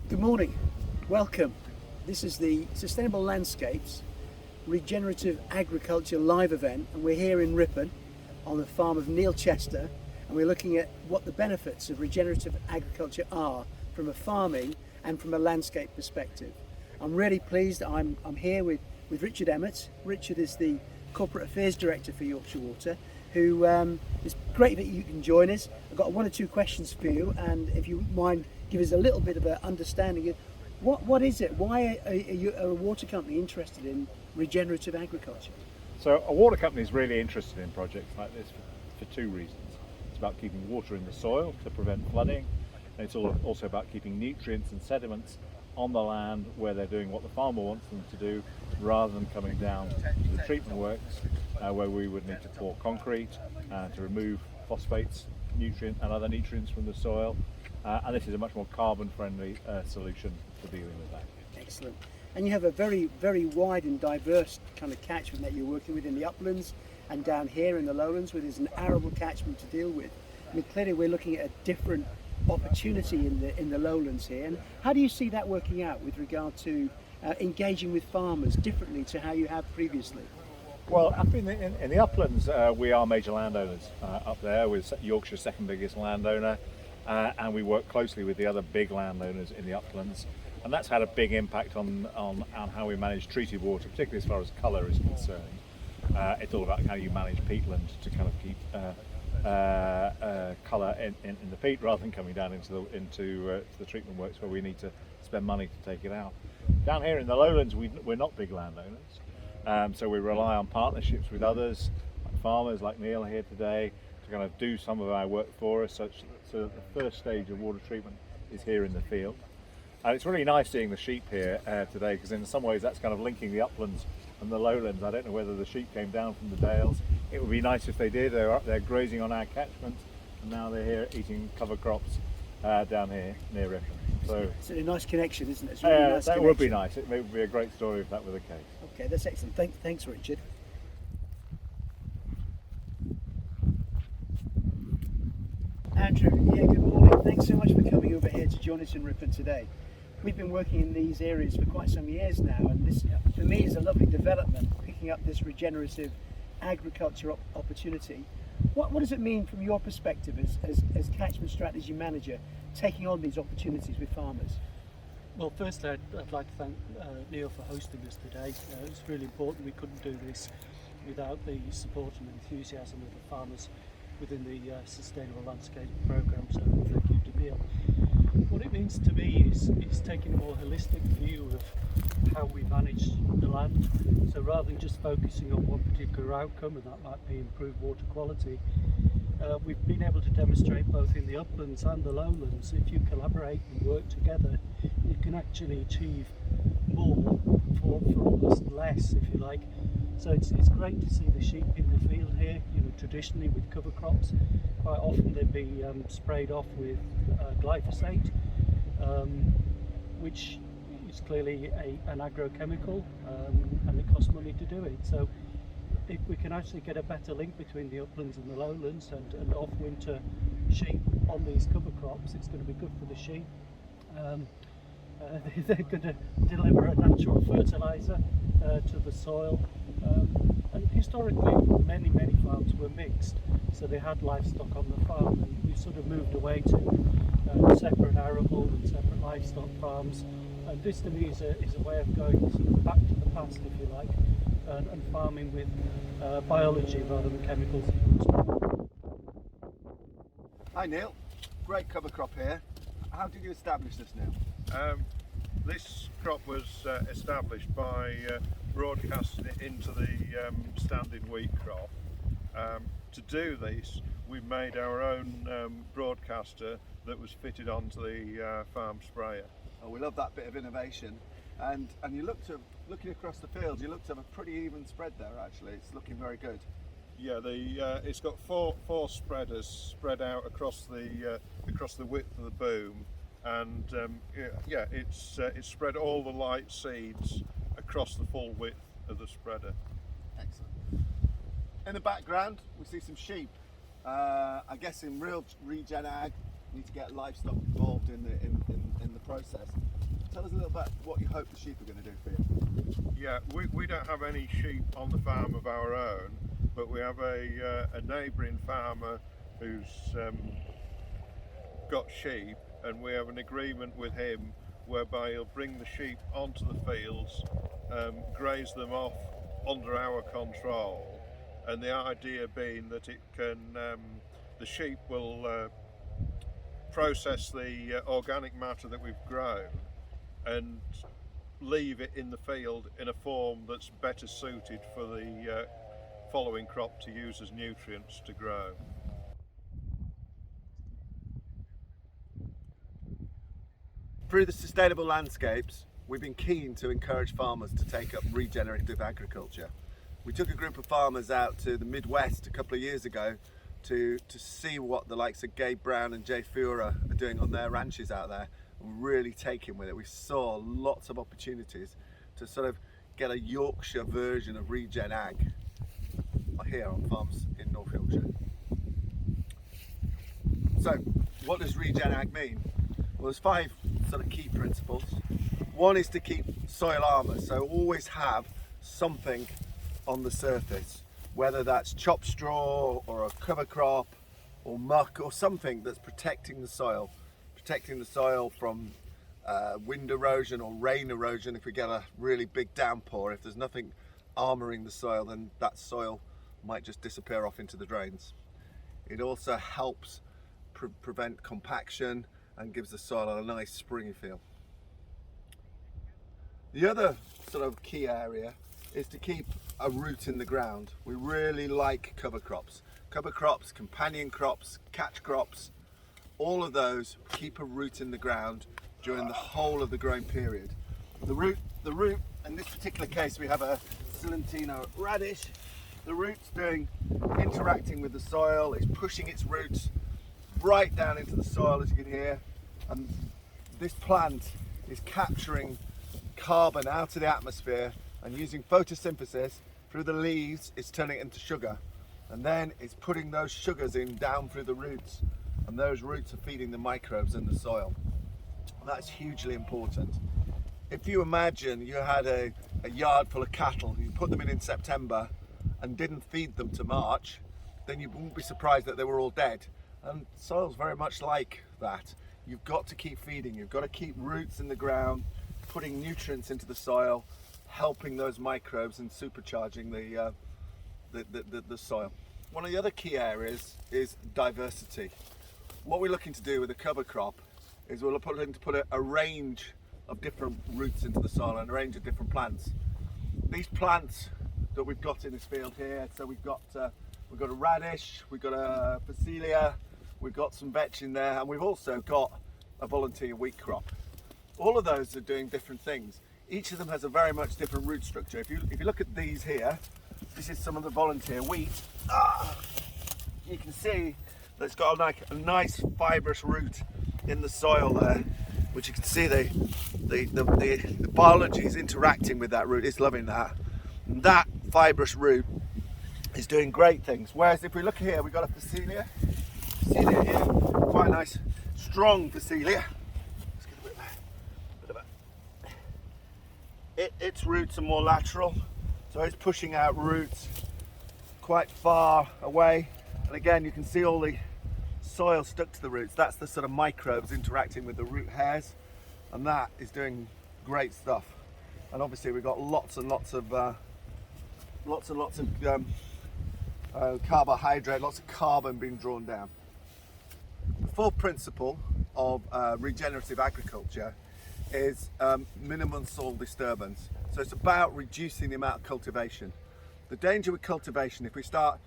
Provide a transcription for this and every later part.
Good morning, welcome. This is the Sustainable Landscapes Regenerative Agriculture live event, and we're here in Ripon on the farm of Neil Chester, and we're looking at what the benefits of regenerative agriculture are from a farming and from a landscape perspective. I'm really pleased that I'm here with Richard Emmett. Richard is the Corporate Affairs Director for Yorkshire Water, who it's great that you can join us. I've got one or two questions for you, and if you mind, give us a little bit of an understanding of what is it? Why are you a water company interested in regenerative agriculture? So a water company is really interested in projects like this for two reasons. It's about keeping water in the soil to prevent flooding, and it's also about keeping nutrients and sediments on the land where they're doing what the farmer wants them to do, rather than coming down to the treatment works where we would need to pour concrete to remove phosphates, and other nutrients from the soil. And this is a much more carbon-friendly solution for dealing with that. Excellent. And you have a very, very wide and diverse kind of catchment that you're working with in the uplands and down here in the lowlands, where there's an arable catchment to deal with. I mean, clearly we're looking at a different opportunity in the lowlands here. And how do you see that working out with regard to engaging with farmers differently to how you have previously? Well, up in the uplands, we are major landowners up there. We're Yorkshire's second biggest landowner. And we work closely with the other big landowners in the uplands, and that's had a big impact on how we manage treated water, particularly as far as colour is concerned. It's all about how you manage peatland to kind of keep colour in the peat, rather than coming down into the treatment works where we need to spend money to take it out. Down here in the lowlands, we're not big landowners, so we rely on partnerships with others, like farmers like Neil here today, to kind of do some of our work for us, so that the first stage of water treatment is here in the field. And it's really nice seeing the sheep here today, because in some ways that's kind of linking the uplands and the lowlands. I don't know whether the sheep came down from the dales. It would be nice if they did. They're grazing on our catchment, and now they're here eating cover crops down here near Ripon. So it's a nice connection, isn't it? It's a really nice that connection. would be nice. It would be a great story if that were the case. Okay, that's excellent. Thanks, Richard. Andrew, good morning. Thanks so much for coming over here to join us in Ripon today. We've been working in these areas for quite some years now, and this, for me, is a lovely development, picking up this regenerative agriculture opportunity. What does it mean from your perspective as catchment strategy manager, taking on these opportunities with farmers? Well, firstly, I'd like to thank Neil for hosting us today. It's really important. We couldn't do this without the support and enthusiasm of the farmers within the Sustainable Landscape programme, so thank you to Neil. What it means to me is taking a more holistic view of how we manage the land. So rather than just focusing on one particular outcome, and that might be improved water quality, we've been able to demonstrate both in the uplands and the lowlands, if you collaborate and work together, you can actually achieve more for almost less, if you like. So it's great to see the sheep in the field here. Traditionally with cover crops, quite often they'd be sprayed off with glyphosate, which is clearly an agrochemical, and it costs money to do it. So if we can actually get a better link between the uplands and the lowlands, and off-winter sheep on these cover crops, it's going to be good for the sheep. They're going to deliver a natural fertiliser to the soil. And historically, many farms were mixed, so they had livestock on the farm, and we've sort of moved away to separate arable and separate livestock farms. And this to me is a way of going sort of back to the past, if you like, and farming with biology rather than chemicals. Hi Neil, great cover crop here. How did you establish this, Neil? This crop was established by broadcasting it into the standing wheat crop. To do this, we made our own broadcaster that was fitted onto the farm sprayer. Oh, we love that bit of innovation. And you looking across the field, you look to have a pretty even spread there actually. It's looking very good. Yeah, it's got four spreaders spread out across the width of the boom, and it's spread all the light seeds across the full width of the spreader. Excellent. In the background, we see some sheep. I guess in real regen ag, you need to get livestock involved in the process. tell us a little about what you hope the sheep are going to do for you. Yeah, we don't have any sheep on the farm of our own, but we have a neighbouring farmer who's got sheep, and we have an agreement with him whereby he'll bring the sheep onto the fields, graze them off under our control, and the idea being that it can, the sheep will process the organic matter that we've grown and leave it in the field in a form that's better suited for the following crop to use as nutrients to grow. Through the Sustainable Landscapes, we've been keen to encourage farmers to take up regenerative agriculture. We took a group of farmers out to the Midwest a couple of years ago to see what the likes of Gabe Brown and Jay Fura are doing on their ranches out there, and really taken with it. We saw lots of opportunities to sort of get a Yorkshire version of regen ag here on farms in North Yorkshire. So what does regen ag mean? Well, there's 5 sort of key principles. One is to keep soil armour, so always have something on the surface, whether that's chopped straw or a cover crop or muck or something that's protecting the soil from wind erosion or rain erosion. If we get a really big downpour, if there's nothing armouring the soil, then that soil might just disappear off into the drains. It also helps prevent compaction and gives the soil a nice springy feel. The other sort of key area is to keep a root in the ground. We really like cover crops. Cover crops, companion crops, catch crops, all of those keep a root in the ground during the whole of the growing period. The root, in this particular case we have a Silentino radish. The root's interacting with the soil, it's pushing its roots right down into the soil, as you can hear, and this plant is capturing carbon out of the atmosphere and using photosynthesis through the leaves, it's turning it into sugar, and then it's putting those sugars in down through the roots, and those roots are feeding the microbes in the soil. That's hugely important. If you imagine you had a yard full of cattle, you put them in September and didn't feed them to March, then you wouldn't be surprised that they were all dead. And soil's very much like that. You've got to keep feeding, you've got to keep roots in the ground, putting nutrients into the soil, helping those microbes and supercharging the soil. One of the other key areas is diversity. What we're looking to do with a cover crop is we're looking to put a range of different roots into the soil and a range of different plants. These plants that we've got in this field here, so we've got a radish, we've got a Phacelia, we've got some vetch in there, and we've also got a volunteer wheat crop. All of those are doing different things. Each of them has a very much different root structure. If you look at these here, this is some of the volunteer wheat. You can see that it's got a nice fibrous root in the soil there, which you can see the biology is interacting with that root. It's loving that. And that fibrous root is doing great things. Whereas if we look here, we've got a Phacelia here, quite a nice strong Phacelia. Let's get a bit of its roots are more lateral, so it's pushing out roots quite far away, and again you can see all the soil stuck to the roots. That's the sort of microbes interacting with the root hairs, and that is doing great stuff. And obviously we've got lots and lots of carbohydrate, lots of carbon being drawn down. The fourth principle of regenerative agriculture is minimum soil disturbance. So it's about reducing the amount of cultivation. The danger with cultivation, if we start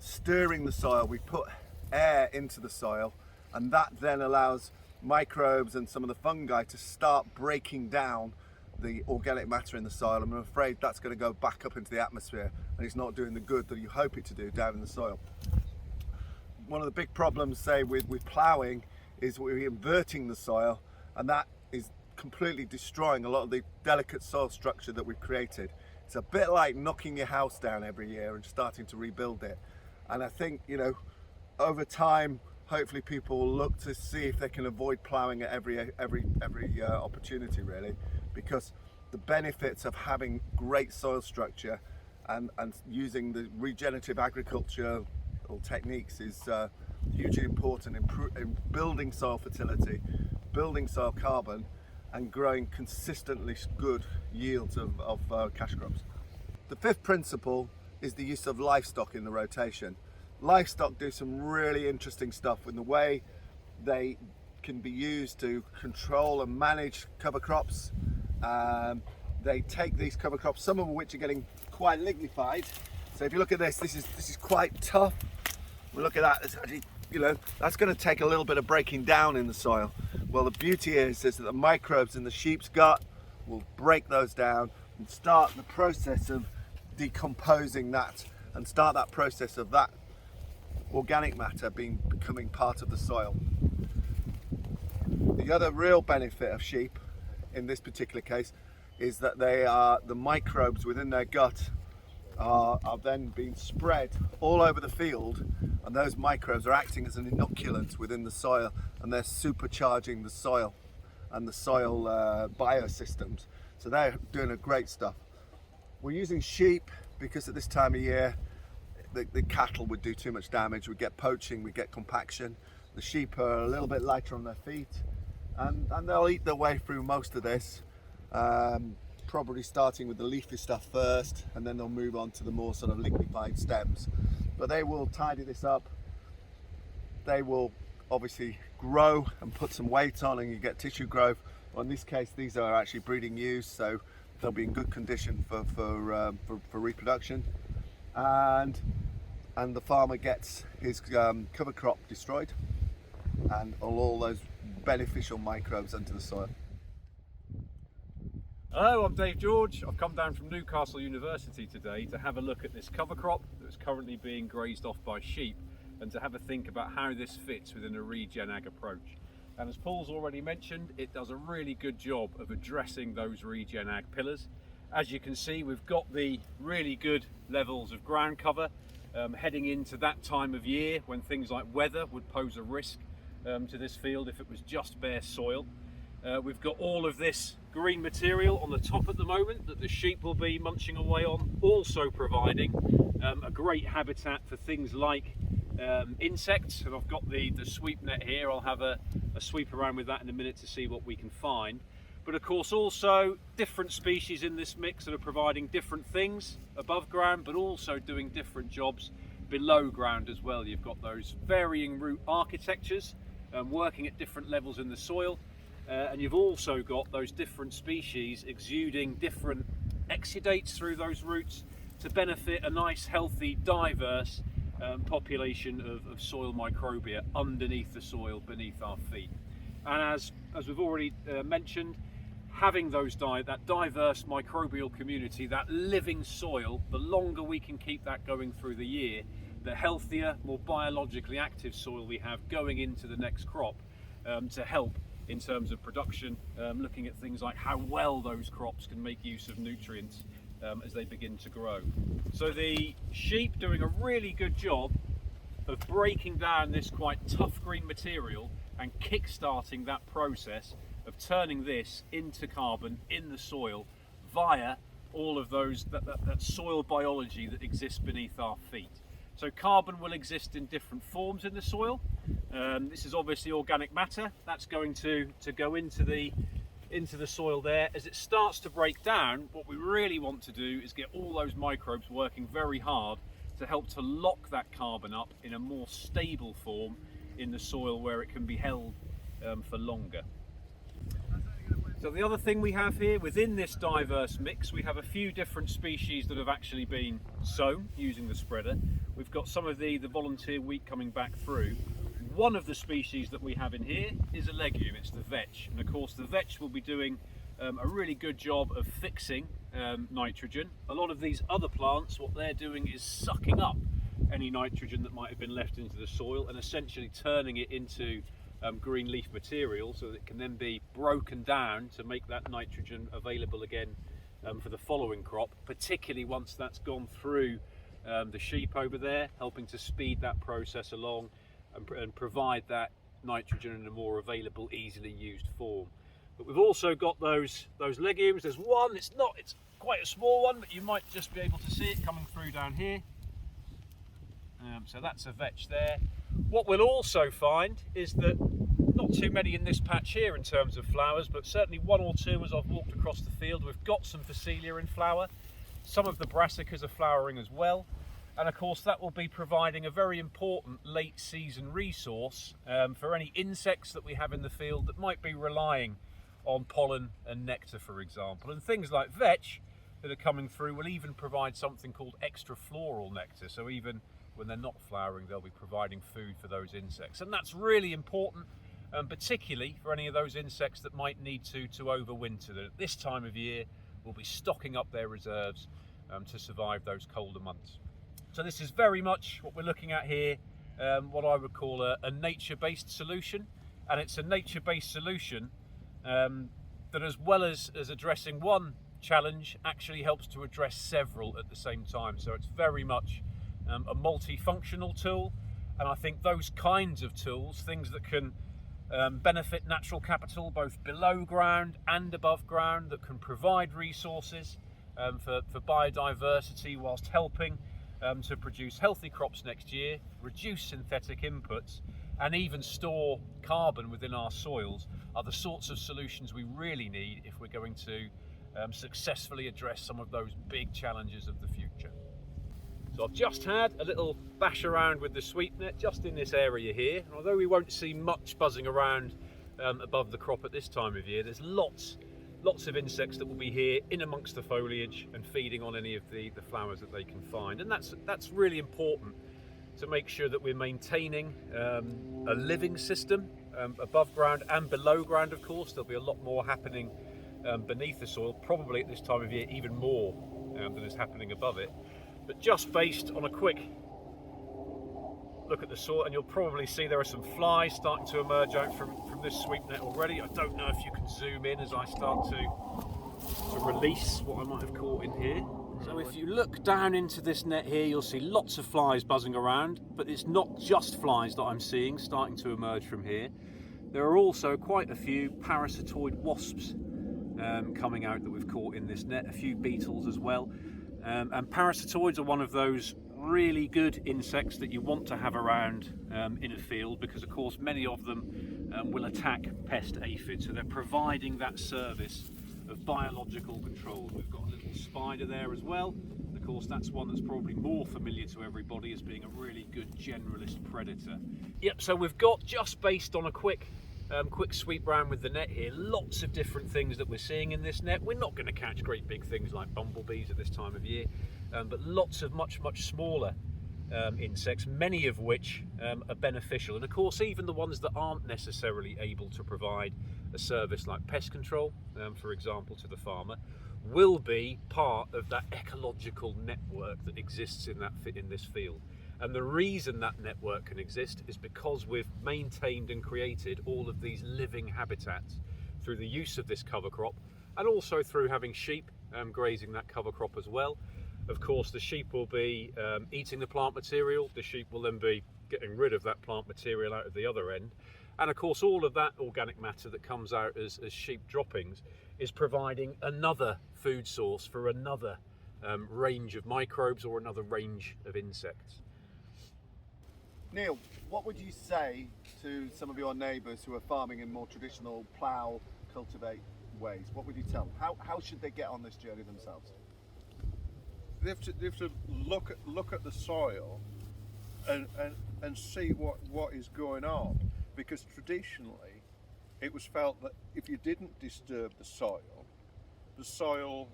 stirring the soil, we put air into the soil, and that then allows microbes and some of the fungi to start breaking down the organic matter in the soil, and I'm afraid that's going to go back up into the atmosphere, and it's not doing the good that you hope it to do down in the soil. One of the big problems, say, with ploughing is we're inverting the soil, and that is completely destroying a lot of the delicate soil structure that we've created. It's a bit like knocking your house down every year and starting to rebuild it. And I think, over time, hopefully people will look to see if they can avoid ploughing at every opportunity, really, because the benefits of having great soil structure and using the regenerative agricultural techniques is hugely important in building soil fertility, building soil carbon, and growing consistently good yields of cash crops. The fifth principle is the use of livestock in the rotation. Livestock do some really interesting stuff in the way they can be used to control and manage cover crops. They take these cover crops, some of which are getting quite lignified. So if you look at this, this is quite tough. We look at that, it's actually, that's going to take a little bit of breaking down in the soil. Well, the beauty is that the microbes in the sheep's gut will break those down and start the process of decomposing that, and start that process of that organic matter becoming part of the soil. The other real benefit of sheep in this particular case is that the microbes within their gut are then being spread all over the field, and those microbes are acting as an inoculant within the soil, and they're supercharging the soil and the soil biosystems. So they're doing a great stuff. We're using sheep because at this time of year the cattle would do too much damage. We'd get poaching, we'd get compaction. The sheep are a little bit lighter on their feet, and they'll eat their way through most of this, probably starting with the leafy stuff first, and then they'll move on to the more sort of lignified stems. But they will tidy this up. They will obviously grow and put some weight on, and you get tissue growth. Well, in this case, these are actually breeding ewes, so they'll be in good condition for reproduction, and the farmer gets his cover crop destroyed and all those beneficial microbes into the soil. Hello, I'm Dave George. I've come down from Newcastle University today to have a look at this cover crop that's currently being grazed off by sheep, and to have a think about how this fits within a regen ag approach. And as Paul's already mentioned, it does a really good job of addressing those regen ag pillars. As you can see, we've got the really good levels of ground cover heading into that time of year when things like weather would pose a risk to this field if it was just bare soil. We've got all of this green material on the top at the moment that the sheep will be munching away on, also providing a great habitat for things like insects. And I've got the sweep net here. I'll have a sweep around with that in a minute to see what we can find. But of course also different species in this mix that are providing different things above ground, but also doing different jobs below ground as well. You've got those varying root architectures working at different levels in the soil, and you've also got those different species exuding different exudates through those roots to benefit a nice, healthy, diverse population of soil microbia underneath the soil beneath our feet. And as we've already mentioned, having that diverse microbial community, that living soil, the longer we can keep that going through the year, the healthier, more biologically active soil we have going into the next crop to help in terms of production, looking at things like how well those crops can make use of nutrients as they begin to grow. So the sheep doing a really good job of breaking down this quite tough green material and kick-starting that process of turning this into carbon in the soil via all of those that soil biology that exists beneath our feet. So carbon will exist in different forms in the soil. This is obviously organic matter that's going to go into the soil there. As it starts to break down, what we really want to do is get all those microbes working very hard to help to lock that carbon up in a more stable form in the soil where it can be held for longer. So the other thing we have here within this diverse mix, we have a few different species that have actually been sown using the spreader. We've got some of the volunteer wheat coming back through. One of the species that we have in here is a legume, it's the vetch. And of course the vetch will be doing a really good job of fixing nitrogen. A lot of these other plants, what they're doing is sucking up any nitrogen that might have been left into the soil and essentially turning it into green leaf material so that it can then be broken down to make that nitrogen available again for the following crop, particularly once that's gone through the sheep over there, helping to speed that process along and provide that nitrogen in a more available, easily used form. But we've also got those legumes. There's one, it's quite a small one, but you might just be able to see it coming through down here. So that's a vetch there. What we'll also find is that not too many in this patch here in terms of flowers, but certainly one or two as I've walked across the field. We've got some Phacelia in flower. Some of the brassicas are flowering as well. And of course that will be providing a very important late season resource for any insects that we have in the field that might be relying on pollen and nectar, for example. And things like vetch that are coming through will even provide something called extra floral nectar. So even when they're not flowering, they'll be providing food for those insects. And that's really important, particularly for any of those insects that might need to overwinter. That at this time of year will be stocking up their reserves to survive those colder months. So this is very much what we're looking at here, what I would call a nature-based solution. And it's a nature-based solution that, as well as addressing one challenge, actually helps to address several at the same time. So it's very much a multifunctional tool, and I think those kinds of tools, things that can benefit natural capital both below ground and above ground, that can provide resources for biodiversity whilst helping to produce healthy crops next year, reduce synthetic inputs, and even store carbon within our soils, are the sorts of solutions we really need if we're going to successfully address some of those big challenges of the future. So I've just had a little bash around with the sweep net just in this area here, and although we won't see much buzzing around above the crop at this time of year, there's lots of insects that will be here in amongst the foliage and feeding on any of the flowers that they can find. And that's really important to make sure that we're maintaining a living system above ground and below ground. Of course, there'll be a lot more happening beneath the soil, probably at this time of year even more than is happening above it. But just based on a quick look at the soil, and you'll probably see there are some flies starting to emerge out from this sweep net already. I don't know if you can zoom in as I start to release what I might have caught in here. So if you look down into this net here, you'll see lots of flies buzzing around, but it's not just flies that I'm seeing starting to emerge from here. There are also quite a few parasitoid wasps coming out that we've caught in this net, a few beetles as well. And parasitoids are one of those really good insects that you want to have around in a field, because of course many of them will attack pest aphids, so they're providing that service of biological control. We've got a little spider there as well. Of course that's one that's probably more familiar to everybody as being a really good generalist predator. Yep, so we've got, just based on a quick sweep round with the net here, lots of different things that we're seeing in this net. We're not going to catch great big things like bumblebees at this time of year, but lots of much smaller insects, many of which are beneficial. And of course even the ones that aren't necessarily able to provide a service like pest control, for example, to the farmer, will be part of that ecological network that exists in this field. And the reason that network can exist is because we've maintained and created all of these living habitats through the use of this cover crop, and also through having sheep grazing that cover crop as well. Of course the sheep will be eating the plant material, the sheep will then be getting rid of that plant material out of the other end, and of course all of that organic matter that comes out as sheep droppings is providing another food source for another range of microbes or another range of insects. Neil, what would you say to some of your neighbours who are farming in more traditional plough, cultivate ways? What would you tell them? How should they get on this journey themselves? They have to look at the soil and see what is going on, because traditionally it was felt that if you didn't disturb the soil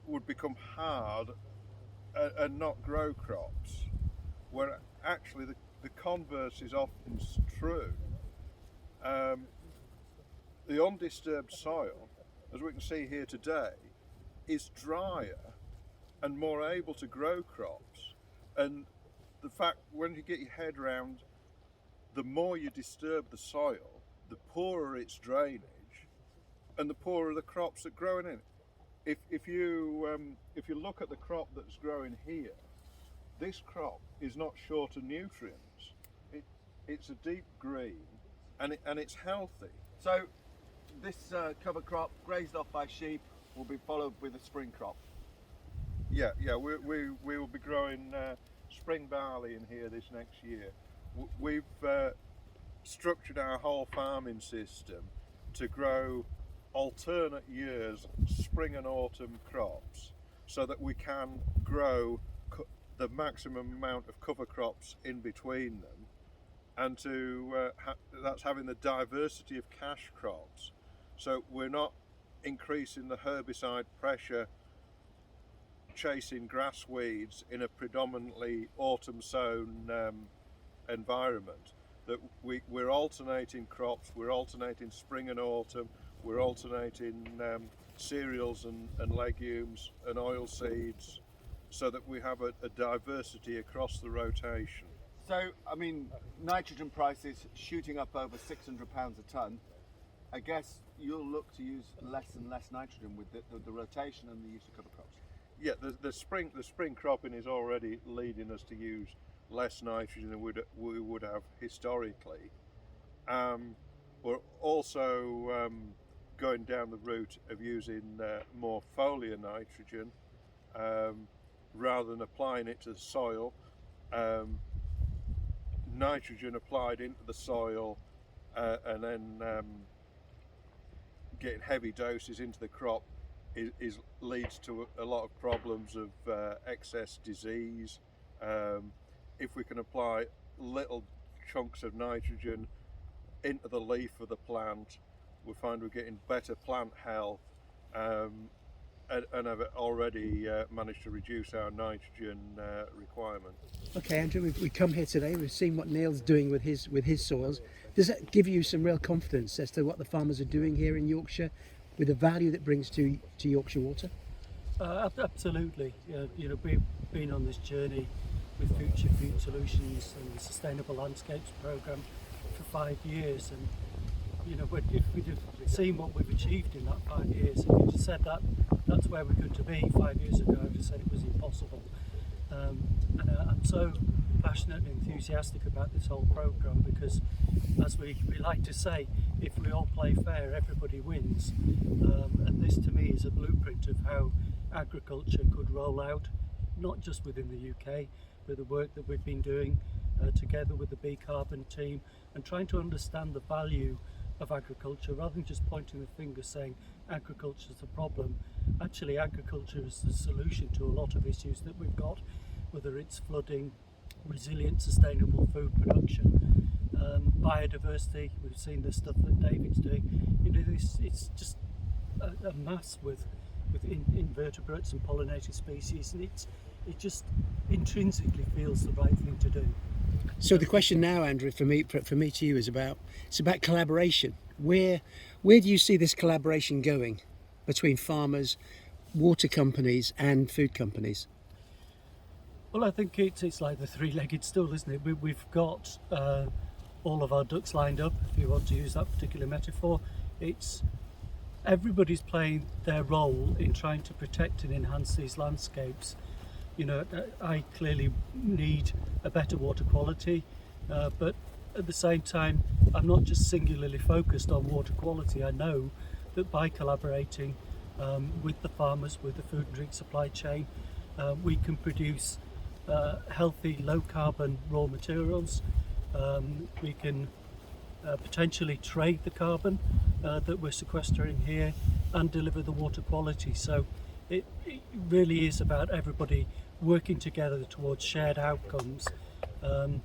would become hard and not grow crops, where actually the converse is often true. The undisturbed soil, as we can see here today, is drier and more able to grow crops. And the fact, when you get your head around, the more you disturb the soil, the poorer its drainage and the poorer the crops that grow in it. If you look at the crop that's growing here, this crop is not short of nutrients. it's a deep green, and it's healthy. So this cover crop grazed off by sheep will be followed with a spring crop. Yeah, we will be growing spring barley in here this next year. We've structured our whole farming system to grow alternate years, spring and autumn crops, so that we can grow the maximum amount of cover crops in between them, and to that's having the diversity of cash crops, so we're not increasing the herbicide pressure chasing grass weeds in a predominantly autumn sown environment. That we're alternating crops, we're alternating spring and autumn, we're alternating cereals and legumes and oil seeds, so that we have a diversity across the rotation. So, I mean, nitrogen prices shooting up over £600 a tonne. I guess you'll look to use less and less nitrogen with the rotation and the use of cover crops. Yeah, the spring cropping is already leading us to use less nitrogen than we would have historically. We're also going down the route of using more foliar nitrogen rather than applying it to the soil. Nitrogen applied into the soil and then getting heavy doses into the crop leads to a lot of problems of excess disease. If we can apply little chunks of nitrogen into the leaf of the plant, we find we're getting better plant health, and have already managed to reduce our nitrogen requirement. Okay, Andrew, we've come here today. We've seen what Neil's doing with his soils. Does that give you some real confidence as to what the farmers are doing here in Yorkshire, with the value that brings to Yorkshire Water? Absolutely. We've been on this journey with Future Food Solutions and the Sustainable Landscapes programme for 5 years, and if we'd have seen what we've achieved in that 5 years, if we'd have said that's where we're going to be 5 years ago, I'd have said it was impossible. And I'm so passionate and enthusiastic about this whole programme because, as we like to say, if we all play fair, everybody wins. And this to me is a blueprint of how agriculture could roll out, not just within the UK, but the work that we've been doing together with the B Carbon team, and trying to understand the value of agriculture rather than just pointing the finger saying agriculture is the problem. Actually, agriculture is the solution to a lot of issues that we've got, whether it's flooding, resilient, sustainable food production, biodiversity. We've seen the stuff that David's doing. It's just a mass with invertebrates and pollinated species, and it just intrinsically feels the right thing to do. So the question now, Andrew, for me to you is about collaboration. Where do you see this collaboration going between farmers, water companies and food companies? Well, I think it's like the three-legged stool, isn't it? We've got all of our ducks lined up, if you want to use that particular metaphor. It's everybody's playing their role in trying to protect and enhance these landscapes. I clearly need a better water quality, but at the same time, I'm not just singularly focused on water quality. I know that by collaborating with the farmers, with the food and drink supply chain, we can produce healthy, low carbon raw materials. We can potentially trade the carbon that we're sequestering here and deliver the water quality. So it really is about everybody working together towards shared outcomes, and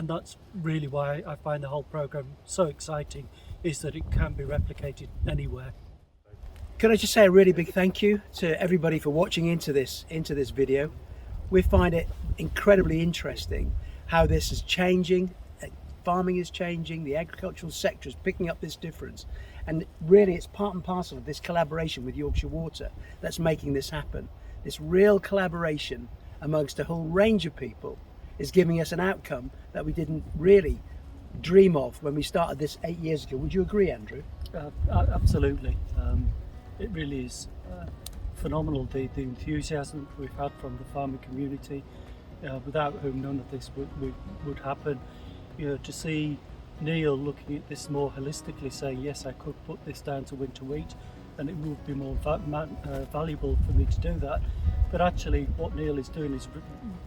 that's really why I find the whole programme so exciting, is that it can be replicated anywhere. Could I just say a really big thank you to everybody for watching into this video. We find it incredibly interesting how this is changing, farming is changing, the agricultural sector is picking up this difference, and really it's part and parcel of this collaboration with Yorkshire Water that's making this happen. This real collaboration amongst a whole range of people is giving us an outcome that we didn't really dream of when we started this 8 years ago. Would you agree, Andrew? Absolutely. It really is phenomenal, the enthusiasm we've had from the farming community, without whom none of this would happen. to see Neil looking at this more holistically, saying yes, I could put this down to winter wheat and it would be more valuable for me to do that. But actually what Neil is doing is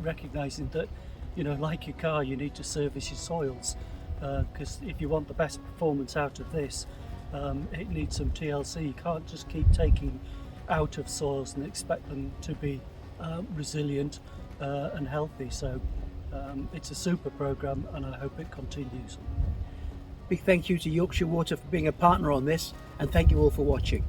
recognising that, like your car, you need to service your soils, because if you want the best performance out of this, it needs some TLC. You can't just keep taking out of soils and expect them to be resilient and healthy. So it's a super programme and I hope it continues. Big thank you to Yorkshire Water for being a partner on this, and thank you all for watching.